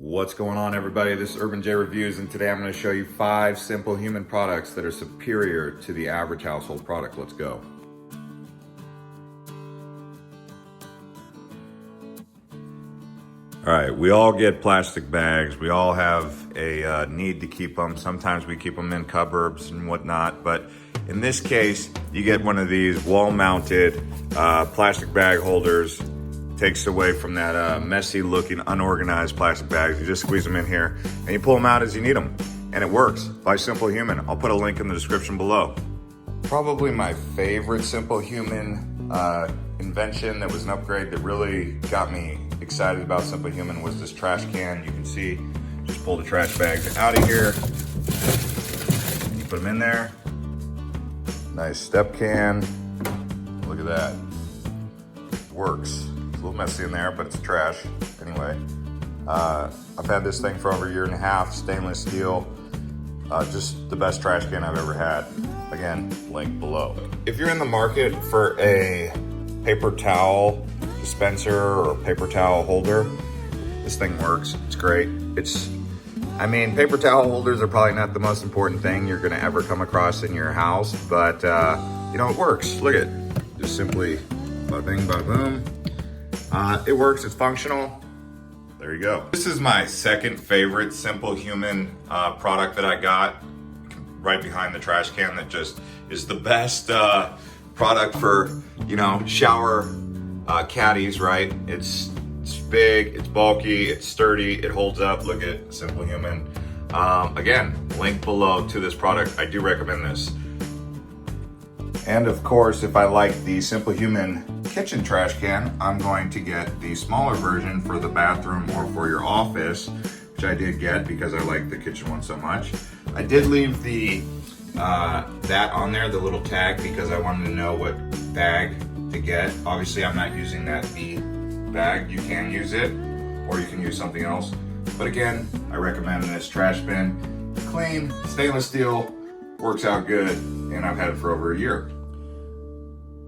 What's going on, everybody? This is Urban J Reviews, and today I'm going to show you 5 Simplehuman products that are superior to the average household product. Let's go. All right, we all get plastic bags. We all have a need to keep them. Sometimes we keep them in cupboards and whatnot, but in this case, you get one of these wall-mounted plastic bag holders. Takes away from that messy looking, unorganized plastic bags. You just squeeze them in here and you pull them out as you need them. And it works by Simplehuman. I'll put a link in the description below. Probably my favorite Simplehuman invention that was an upgrade that really got me excited about Simplehuman was this trash can. You can see, just pull the trash bags out of here. You put them in there. Nice step can. Look at that. Works. It's a little messy in there, but it's trash. Anyway, I've had this thing for over a year and a half, stainless steel. Just the best trash can I've ever had. Again, link below. If you're in the market for a paper towel dispenser or paper towel holder, this thing works. It's great. Paper towel holders are probably not the most important thing you're gonna ever come across in your house, but it works. Look at it. Just simply bada bing, bada boom. It works, it's functional. There you go. This is my second favorite Simplehuman product that I got, right behind the trash can, that just is the best product for, shower caddies, right? It's big, it's bulky, it's sturdy, it holds up. Look at Simplehuman. Again, link below to this product. I do recommend this. And of course, if I like the Simplehuman kitchen trash can, I'm going to get the smaller version for the bathroom or for your office, which I did get because I like the kitchen one so much. I did leave the that on there, the little tag, because I wanted to know what bag to get. Obviously, I'm not using that B bag. You can use it, or you can use something else. But again, I recommend this trash bin. Clean, stainless steel, works out good, and I've had it for over a year.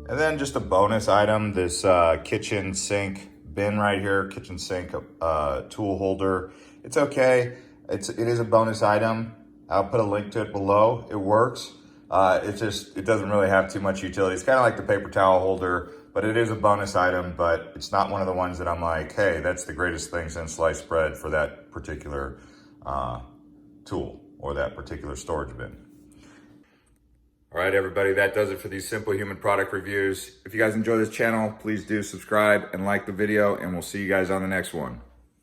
And then just a bonus item, this kitchen sink bin right here, kitchen sink tool holder. It's okay. It is a bonus item. I'll put a link to it below. It works. It doesn't really have too much utility. It's kind of like the paper towel holder, but it is a bonus item, but it's not one of the ones that I'm like, hey, that's the greatest thing since sliced bread for that particular tool or that particular storage bin. All right, everybody, that does it for these Simplehuman product reviews. If you guys enjoy this channel, please do subscribe and like the video, and we'll see you guys on the next one.